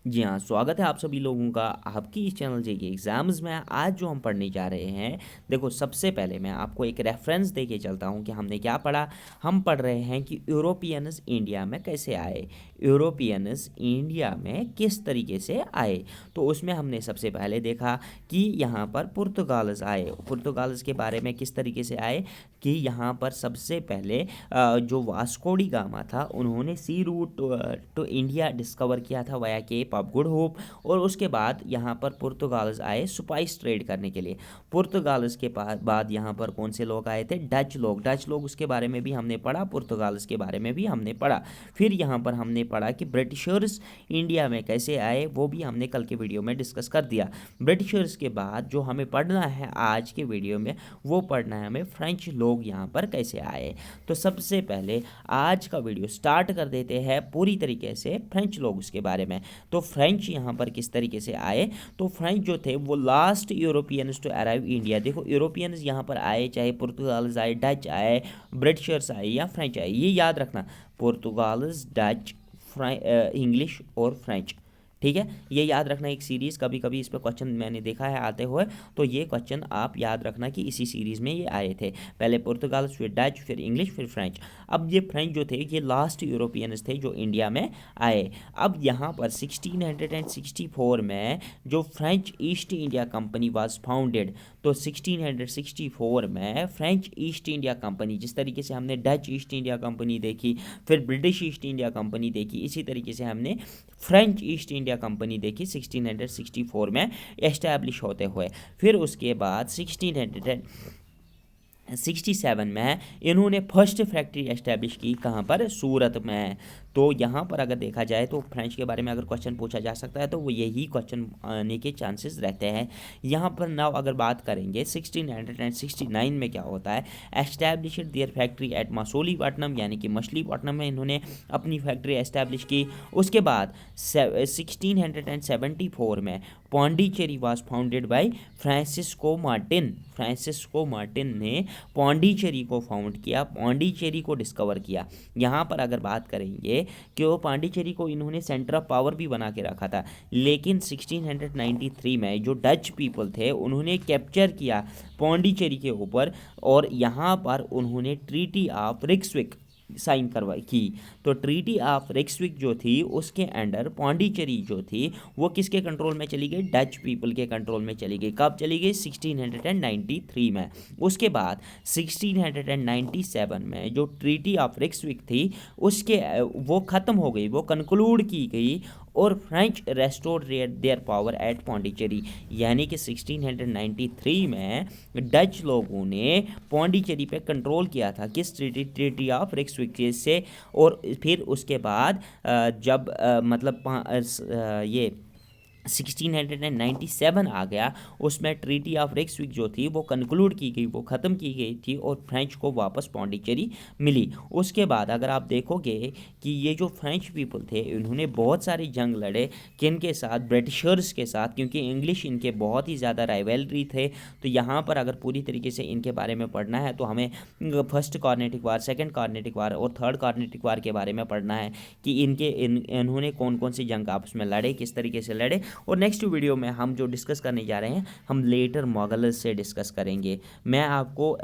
जी हाँ, स्वागत है आप सभी लोगों का आपकी इस चैनल जेईई एग्ज़ाम्स में। आज जो हम पढ़ने जा रहे हैं, देखो सबसे पहले मैं आपको एक रेफरेंस दे के चलता हूँ कि हमने क्या पढ़ा। हम पढ़ रहे हैं कि यूरोपियंस इंडिया में कैसे आए, यूरोपियंस इंडिया में किस तरीके से आए। तो उसमें हमने सबसे पहले देखा कि यहाँ पर पुर्तगाल्स आए। पुर्तगाल्स के बारे में किस तरीके से आए कि यहाँ पर सबसे पहले जो वास्को डी गामा था, उन्होंने sea route to India discover किया था via Cape of Good Hope. और उसके बाद यहाँ पर पुर्तगाल्स आए स्पाइस ट्रेड करने के लिए। पुर्तगाल्स के बाद यहाँ पर कौन से लोग आए थे? डच लोग उसके बारे में भी हमने पढ़ा, पुर्तगाल्स के बारे में भी हमने पढ़ा। फिर यहाँ पर हमने पढ़ा कि ब्रिटिशर्स इंडिया में कैसे आए, वो भी हमने कल के वीडियो में डिस्कस कर दिया। ब्रिटिशर्स के बाद जो हमें पढ़ना है आज के वीडियो में, वो पढ़ना है हमें फ्रेंच लोग यहाँ पर कैसे आए। तो सबसे पहले आज का वीडियो स्टार्ट कर देते हैं पूरी तरीके से फ्रेंच लोग उसके बारे में। तो फ्रेंच यहाँ पर किस तरीके से आए? तो फ्रेंच जो थे वो last Europeans to arrive India. देखो यूरोपियंस यहाँ पर आए, चाहे पुर्तगाल्स आए, डच आए, ब्रिटिशर्स आए या फ्रेंच आए, ये याद रखना। पुर्तगाल्स, डच, इंग्लिश और फ्रेंच, ठीक है। ये याद रखना। एक सीरीज़, कभी कभी इस पर क्वेश्चन मैंने देखा है आते हुए, तो ये क्वेश्चन आप याद रखना कि इसी सीरीज़ में ये आए थे। पहले पुर्तगाल, फिर डच, फिर इंग्लिश, फिर फ्रेंच। अब ये फ्रेंच जो थे ये लास्ट यूरोपियंस थे जो इंडिया में आए। अब यहाँ पर 1664 में जो French east India company was founded, तो 1664 में फ्रेंच ईस्ट इंडिया कंपनी, जिस तरीके से हमने डच ईस्ट इंडिया कंपनी देखी, फिर ब्रिटिश ईस्ट इंडिया कंपनी देखी, इसी तरीके से हमने फ्रेंच ईस्ट इंडिया कंपनी देखी 1664 में एस्टैब्लिश होते हुए। फिर उसके बाद 1667 में इन्होंने फर्स्ट फैक्ट्री एस्टैब्लिश की, कहाँ पर? सूरत में। तो यहाँ पर अगर देखा जाए तो फ्रेंच के बारे में अगर क्वेश्चन पूछा जा सकता है तो वो यही क्वेश्चन आने के चांसेस रहते हैं। यहाँ पर नाउ अगर बात करेंगे 1669 में क्या होता है, established their factory at Masulipatnam, यानी कि मछलीपट्टनम में इन्होंने अपनी फैक्ट्री एस्टैब्लिश की। उसके बाद 1674 में Pondicherry was founded by Francisco Martin. Francisco Martin ने पौंडीचेरी को फाउंड किया, पौंडीचेरी को डिस्कवर किया। यहाँ पर अगर बात करेंगे कि वो पांडिचेरी को इन्होंने सेंटर ऑफ पावर भी बना के रखा था, लेकिन 1693 में जो डच पीपल थे उन्होंने कैप्चर किया पौंडीचेरी के ऊपर, और यहाँ पर उन्होंने ट्रीटी ऑफ रिक्सविक साइन करवाई की। तो ट्रीटी ऑफ रिक्सविक जो थी उसके अंडर पौंडीचेरी जो थी वो किसके कंट्रोल में चली गई? डच पीपल के कंट्रोल में चली गई। कब चली गई? 1693 में। उसके बाद 1697 में जो ट्रीटी ऑफ रिक्सविक थी उसके वो ख़त्म हो गई, वो कंक्लूड की गई, और French restored their power at Pondicherry. यानी कि 1693 में डच लोगों ने पौंडीचेरी पे कंट्रोल किया था, किस ट्रीटी ऑफ रिक्सविक से। और फिर उसके बाद जब ये 1697 आ गया, उसमें ट्रीटी ऑफ रिक्सविक जो थी वो कंक्लूड की गई, वो ख़त्म की गई थी, और फ्रेंच को वापस पौंडीचेरी मिली। उसके बाद अगर आप देखोगे कि ये जो फ्रेंच पीपल थे इन्होंने बहुत सारी जंग लड़े, किन के साथ? ब्रिटिशर्स के साथ, क्योंकि इंग्लिश इनके बहुत ही ज़्यादा राइवलरी थे। तो यहाँ पर अगर पूरी तरीके से इनके बारे में पढ़ना है तो हमें फर्स्ट कार्नेटिक वार, सेकेंड कार्नेटिक वार और थर्ड कार्नेटिक वार के बारे में पढ़ना है कि इन्होंने कौन कौन सी जंग आपस में लड़े, किस तरीके से लड़े। और नेक्स्ट वीडियो में हम जो डिस्कस करने जा रहे हैं, हम लेटर मोगल्स से डिस्कस करेंगे। मैं आपको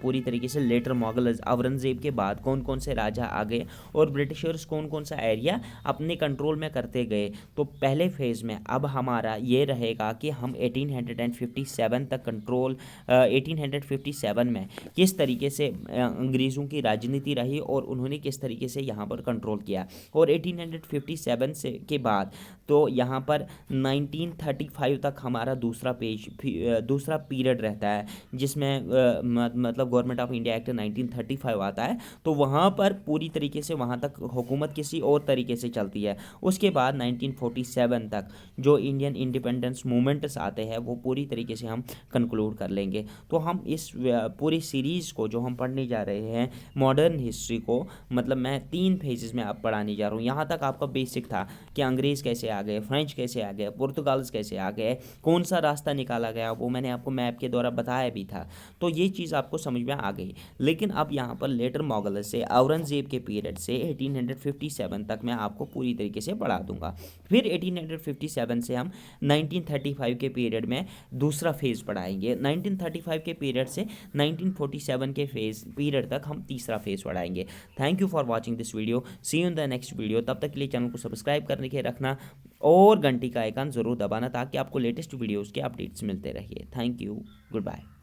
पूरी तरीके से लेटर मोगल्स, औरंगजेब के बाद कौन कौन से राजा आ गए और ब्रिटिशर्स कौन कौन सा एरिया अपने कंट्रोल में करते गए। तो पहले फेज़ में अब हमारा ये रहेगा कि हम 1857 तक कंट्रोल, 1857 में किस तरीके से अंग्रेज़ों की राजनीति रही और उन्होंने किस तरीके से यहाँ पर कंट्रोल किया। और 1857 से के बाद तो यहाँ पर 1935 तक हमारा दूसरा पीरियड रहता है, जिसमें गवर्नमेंट ऑफ इंडिया एक्ट 1935 आता है। तो वहाँ पर पूरी तरीके से वहाँ तक हुकूमत किसी और तरीके से चलती है। उसके बाद 1947 तक जो इंडियन इंडिपेंडेंस मूवमेंट्स आते हैं वो पूरी तरीके से हम कंक्लूड कर लेंगे। तो हम इस पूरी सीरीज़ को जो हम पढ़ने जा रहे हैं मॉडर्न हिस्ट्री को, मैं 3 फेजेस में आप पढ़ाने जा रहा हूँ। यहाँ तक आपका बेसिक था कि अंग्रेज़ कैसे आ गए, फ्रेंच कैसे आ गए, गए, पुर्तगाल्स कैसे आ गए, कौन सा रास्ता निकाला गया, वो मैंने आपको मैप के द्वारा बताया भी था। तो ये चीज़ आपको समझ में आ गई। लेकिन अब यहाँ पर लेटर मोगल से औरंगजेब के पीरियड से 1857 तक मैं आपको पूरी तरीके से पढ़ा दूंगा। फिर 1857 से हम 1935 के पीरियड में दूसरा फेज़ पढ़ाएंगे। 1935 के पीरियड से 1947 के पीरियड तक हम तीसरा फेज़ पढ़ाएंगे। Thank you for watching this video, see you in the next video. तब तक के लिए चैनल को सब्सक्राइब करने के रखना और घंटी का आइकन ज़रूर दबाना ताकि आपको लेटेस्ट वीडियोज़ के अपडेट्स मिलते रहिए। Thank you, good bye.